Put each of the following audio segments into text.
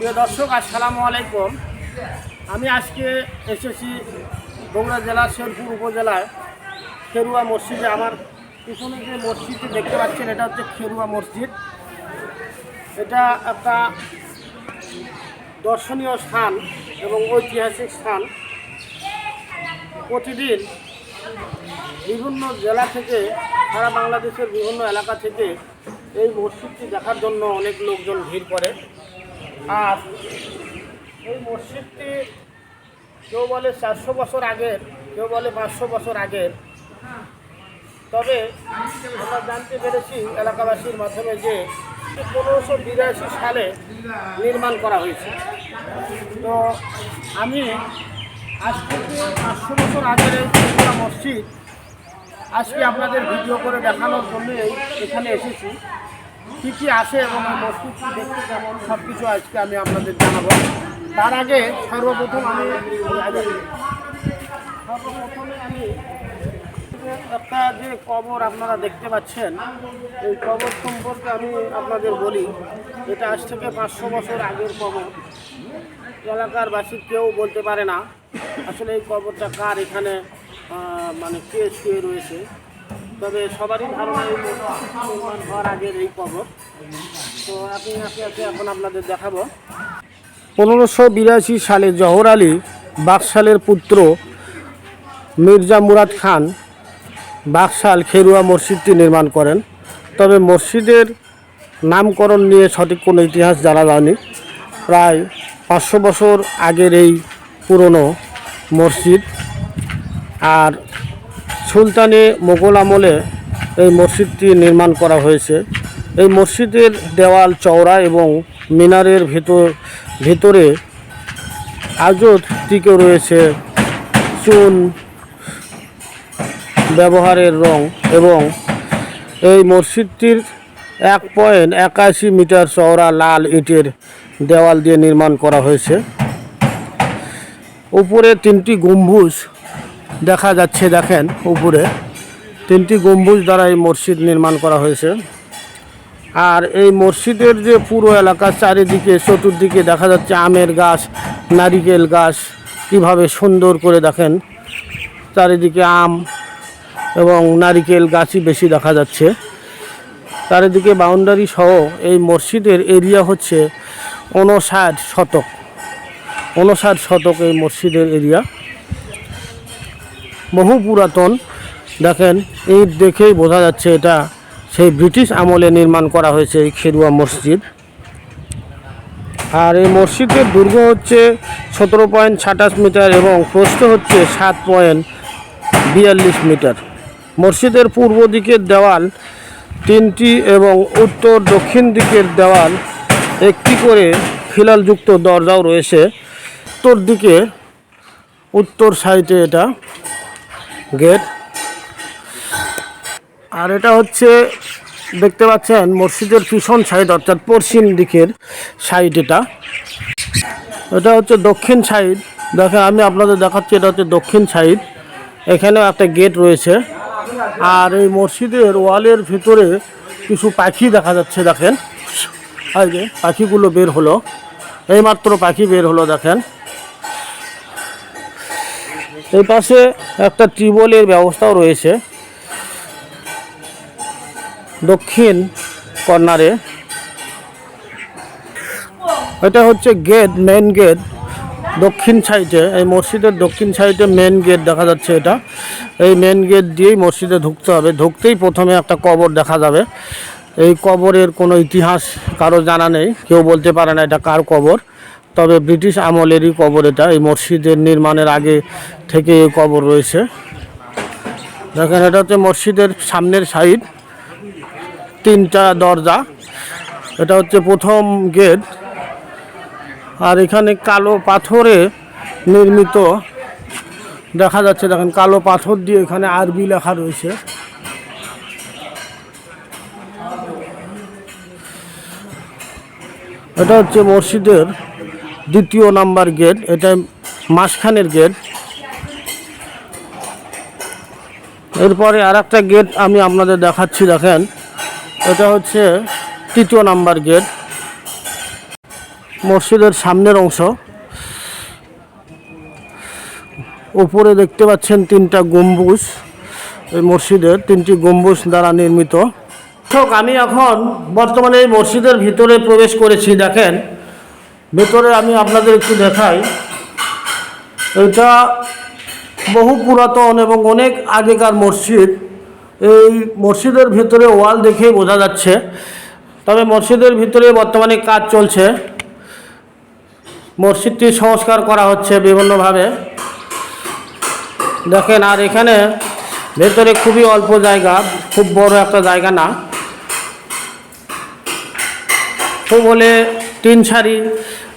প্রিয় দর্শক, আসসালামু আলাইকুম। আমি আজকে এসেছি বগুড়া জেলার শেরপুর উপজেলায় খেরুয়া মসজিদে। আমার পিছনে যে মসজিদটি দেখতে পাচ্ছেন এটা হচ্ছে খেরুয়া মসজিদ। এটা একটা দর্শনীয় স্থান এবং ঐতিহাসিক স্থান। প্রতিদিন বিভিন্ন জেলা থেকে, সারা বাংলাদেশের বিভিন্ন এলাকা থেকে এই মসজিদটি দেখার জন্য অনেক লোকজন ভিড় করে। আর এই মসজিদটি কেউ বলে 400 বছর আগের, কেউ বলে 500 বছর আগের। তবে আমরা জানতে পেরেছি এলাকাবাসীর মাধ্যমে যে 1582 সালে নির্মাণ করা হয়েছে। তো আমি আজ থেকে 500 বছর আগের এই মসজিদ আজকে আপনাদের ভিডিও করে দেখানোর জন্য এখানে এসেছি। কী কী আছে এবং এই মসজিদটি দেখতে কেমন সব কিছু আজকে আমি আপনাদের জানাবো। তার আগে সর্বপ্রথমে আমি একটা যে কবর আপনারা দেখতে পাচ্ছেন, এই কবর সম্পর্কে আমি আপনাদের বলি। এটা আজ থেকে 500 বছর আগের কবর। এলাকার বাসী কেউ বলতে পারে না আসলে এই কবরটা কার, এখানে মানে কে শুয়ে রয়েছে। তবে সবারই ধারণা এই নির্মাণ হওয়ার আগের এই কবর। তো আপনি এখন আপনাদের দেখাবো। 1582 সালে জহর আলী বাকশালের পুত্র মির্জা মুরাদ খান বাকশাল খেরুয়া মসজিদটি নির্মাণ করেন। তবে মসজিদের নামকরণ নিয়ে সঠিক কোনো ইতিহাস জানা যায়নি। প্রায় 500 বছর আগের এই পুরনো মসজিদ। আর সুলতানি মোগল আমলে এই মসজিদটি নির্মাণ করা হয়েছে। এই মসজিদের দেওয়াল চওড়া এবং মিনারের ভেতরে আজও টিকে রয়েছে চুন ব্যবহারের রং। এবং এই মসজিদটির 1.81 মিটার চওড়া লাল ইটের দেওয়াল দিয়ে নির্মাণ করা হয়েছে। উপরে 3টি গম্বুজ দেখা যাচ্ছে, দেখেন উপরে 3টি গম্বুজ দ্বারা এই মসজিদ নির্মাণ করা হয়েছে। আর এই মসজিদের যে পুরো এলাকা চারিদিকে চতুর্দিকে দেখা যাচ্ছে আমের গাছ, নারিকেল গাছ, কীভাবে সুন্দর করে দেখেন চারিদিকে আম এবং নারিকেল গাছই বেশি দেখা যাচ্ছে। চারিদিকে বাউন্ডারি সহ এই মসজিদের এরিয়া হচ্ছে 59 শতক। 59 শতক এই মসজিদের এরিয়া। বহু পুরাতন, দেখেন এই দেখেই বোঝা যাচ্ছে এটা সেই ব্রিটিশ আমলে নির্মাণ করা হয়েছে এই খেরুয়া মসজিদ। আর এই মসজিদের দৈর্ঘ্য হচ্ছে 17.27 মিটার এবং প্রস্থ হচ্ছে 7.42 মিটার। মসজিদের পূর্ব দিকের দেওয়াল 3টি এবং উত্তর দক্ষিণ দিকের দেওয়াল 1টি করে খিলানযুক্ত দরজাও রয়েছে। উত্তর দিকে উত্তর সাইডে এটা গেট। আর এটা হচ্ছে দেখতে পাচ্ছেন মসজিদের পিছন সাইড, অর্থাৎ পশ্চিম দিকের সাইড। এটা হচ্ছে দক্ষিণ সাইড। দেখেন আমি আপনাদের দেখাচ্ছি, এটা হচ্ছে দক্ষিণ সাইড। এখানেও একটা গেট রয়েছে। আর এই মসজিদের ওয়ালের ভিতরে কিছু পাখি দেখা যাচ্ছে, দেখেন এই যে পাখিগুলো বের হলো, এইমাত্র পাখি বের হলো দেখেন। এই পাশে একটা টিউবওয়েলের ব্যবস্থাও রয়েছে দক্ষিণ কর্নারে। এটা হচ্ছে গেট, মেন গেট দক্ষিণ সাইডে। এই মসজিদের দক্ষিণ সাইডে মেন গেট দেখা যাচ্ছে। এটা এই মেন গেট দিয়েই মসজিদে ঢুকতে হবে। ঢুকতেই প্রথমে একটা কবর দেখা যাবে। এই কবরের কোনো ইতিহাস কারো জানা নেই, কেউ বলতে পারে না এটা কার কবর। তবে ব্রিটিশ আমলেরই কবর এটা। এই মসজিদের নির্মাণের আগে থেকে এই কবর রয়েছে। দেখেন এটা হচ্ছে মসজিদের সামনের সাইড, 3টা দরজা। এটা হচ্ছে প্রথম গেট। আর এখানে কালো পাথরে নির্মিত দেখা যাচ্ছে, দেখেন কালো পাথর দিয়ে এখানে আরবি লেখা রয়েছে। এটা হচ্ছে মসজিদের 2য় নাম্বার গেট। এটা মাঝখানের গেট। এরপরে আর একটা গেট আমি আপনাদের দেখাচ্ছি, দেখেন এটা হচ্ছে 3য় নাম্বার গেট। মসজিদের সামনের অংশ। উপরে দেখতে পাচ্ছেন 3টা গম্বুজ, এই মসজিদের 3টি গম্বুজ দ্বারা নির্মিত। আমি এখন বর্তমানে এই মসজিদের ভিতরে প্রবেশ করেছি। দেখেন ভেতরে আমি আপনাদের একটু দেখাই। এটা বহু পুরাতন এবং অনেক আগেকার মসজিদ। এই মসজিদের ভিতরে ওয়াল দেখেই বোঝা যাচ্ছে। তবে মসজিদের ভিতরে বর্তমানে কাজ চলছে, মসজিদটি সংস্কার করা হচ্ছে বিভিন্নভাবে। দেখেন, আর এখানে ভেতরে খুবই অল্প জায়গা, খুব বড় একটা জায়গা না, খুব হলে 3 সারি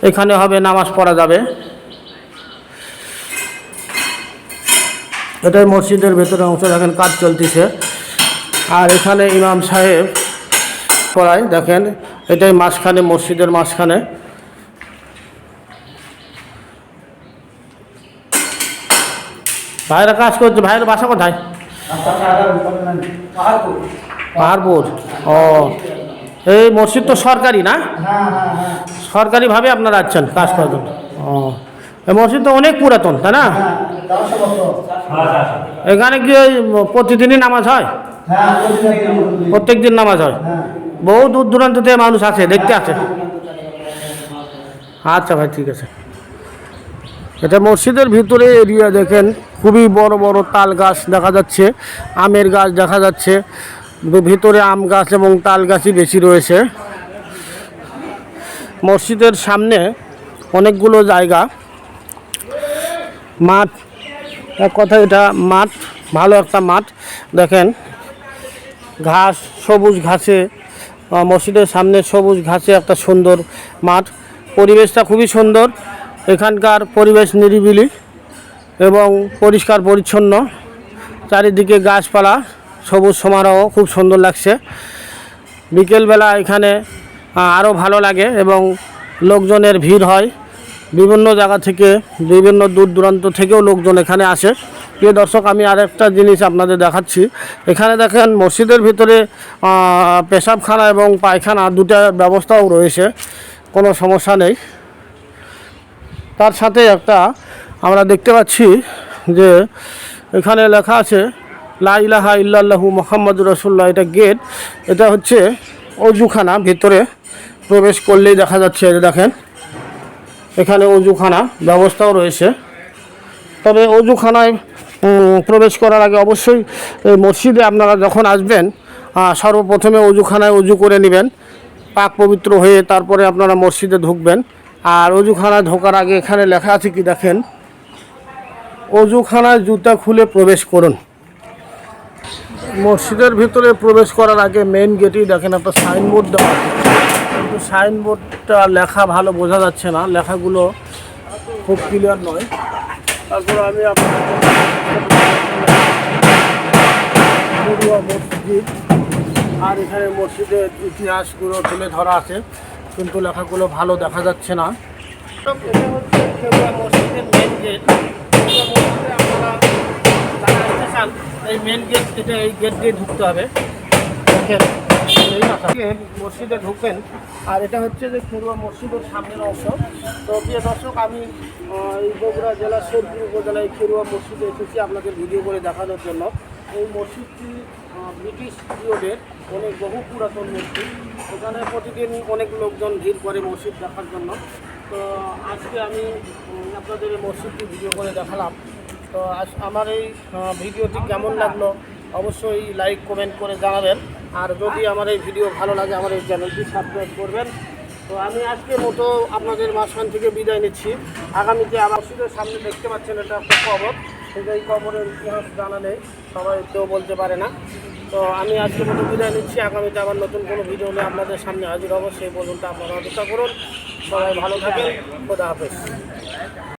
এখানে হবে, নামাজ পড়া যাবে। এটাই মসজিদের ভেতরে অংশ। দেখেন কাজ চলতেছে, আর এখানে ইমাম সাহেব পড়ায়। দেখেন এটাই মাঝখানে, মসজিদের মাঝখানে। ভাইরা কাজ করছে। ভাইয়ের বাসা কোথায়? পাহাড়পুর। ও, এই মসজিদ তো সরকারি না? সরকারিভাবে আপনারা আছেন কাজ করার জন্য? ও, এই মসজিদ তো অনেক পুরাতন, তাই না? এখানে কি ওই প্রতিদিনই নামাজ হয়? প্রত্যেক দিন নামাজ হয়? বহু দূর দূরান্ত থেকে মানুষ আছে, দেখতে আছে। আচ্ছা ভাই, ঠিক আছে। এটা মসজিদের ভিতরে এরিয়া। দেখেন খুবই বড় বড় তাল গাছ দেখা যাচ্ছে, আমের গাছ দেখা যাচ্ছে। ভিতরে আম গাছ এবং তাল গাছই বেশি রয়েছে। মসজিদের সামনে অনেকগুলো জায়গা, মাঠ, এক কথা এটা মাঠ, ভালো একটা মাঠ। দেখেন ঘাস, সবুজ ঘাসে, মসজিদের সামনে সবুজ ঘাসে একটা সুন্দর মাঠ। পরিবেশটা খুবই সুন্দর। এখানকার পরিবেশ নিরিবিলি এবং পরিষ্কার পরিচ্ছন্ন। চারিদিকে গাছপালা, সবুজ সমারোহ, খুব সুন্দর লাগছে। বিকেলবেলা এখানে আরও ভালো লাগে এবং লোকজনের ভিড় হয়। বিভিন্ন জায়গা থেকে, বিভিন্ন দূর দূরান্ত থেকেও লোকজন এখানে আসে। প্রিয় দর্শক, আমি আরেকটা জিনিস আপনাদের দেখাচ্ছি। এখানে দেখেন মসজিদের ভিতরে পেশাবখানা এবং পায়খানা দুটা ব্যবস্থাও রয়েছে, কোনো সমস্যা নেই। তার সাথে একটা আমরা দেখতে পাচ্ছি যে এখানে লেখা আছে লা ইলাহা ইল্লাল্লাহু মুহাম্মাদুর রাসূলুল্লাহ। এটা গেট, এটা হচ্ছে অজুখানা। ভিতরে প্রবেশ করলেই দেখা যাচ্ছে, এটা দেখেন এখানে অজুখানা ব্যবস্থাও রয়েছে। তবে অজুখানায় প্রবেশ করার আগে অবশ্যই মসজিদে আপনারা যখন আসবেন সর্বপ্রথমে অজুখানায় অজু করে নেবেন, পাক পবিত্র হয়ে তারপরে আপনারা মসজিদে ঢুকবেন। আর অজুখানায় ঢোকার আগে এখানে লেখা আছে কি দেখেন, অজুখানায় জুতা খুলে প্রবেশ করুন। মসজিদের ভিতরে প্রবেশ করার আগে মেইন গেটেই দেখেন একটা সাইনবোর্ড দেওয়া আছে, কিন্তু সাইনবোর্ডটা লেখা ভালো বোঝা যাচ্ছে না, লেখাগুলো খুব ক্লিয়ার নয়। তারপর আমি মসজিদ, আর এখানে মসজিদের ইতিহাসগুলো তুলে ধরা আছে, কিন্তু লেখাগুলো ভালো দেখা যাচ্ছে না। এটা হচ্ছে মসজিদের মেন গেট। আপনারা যারা আসতে চান এই মেন গেট, এটা এই গেট দিয়ে ঢুকতে হবে। দেখেন মসজিদে ঢুকবেন, আর এটা হচ্ছে যে খেরুয়া মসজিদের সামনের অংশ। তো প্রিয় দর্শক, আমি এই বগুড়া জেলার শেরপুর উপজেলায় খেরুয়া মসজিদে এসেছি আপনাদের ভিডিও করে দেখানোর জন্য। এই মসজিদটি ব্রিটিশ পিরিয়ডের অনেক বহু পুরাতন মসজিদ। এখানে প্রতিদিন অনেক লোকজন ভিড় করে মসজিদ দেখার জন্য। তো আজকে আমি আপনাদের এই মসজিদটি ভিডিও করে দেখালাম। তো আমার এই ভিডিওটি কেমন লাগলো অবশ্যই লাইক কমেন্ট করে জানাবেন। আর যদি আমার এই ভিডিও ভালো লাগে আমার এই চ্যানেলটি সাবস্ক্রাইব করবেন। তো আমি আজকের মতো আপনাদের মাঝখান থেকে বিদায় নিচ্ছি। আগামীতে আমার মসজিদের সামনে দেখতে পাচ্ছেন এটা একটা কবর, কিন্তু এই কবরের ইতিহাস জানা নেই, সবাই কেউ বলতে পারে না। তো আমি আজকের মতো বিদায় নিচ্ছি। আগামীতে আবার নতুন কোনো ভিডিও নিয়ে আপনাদের সামনে হাজির হব। সেই পর্যন্ত আপনারা অপেক্ষা করুন। সবাই ভালো থাকেন। খোদা হাফেজ।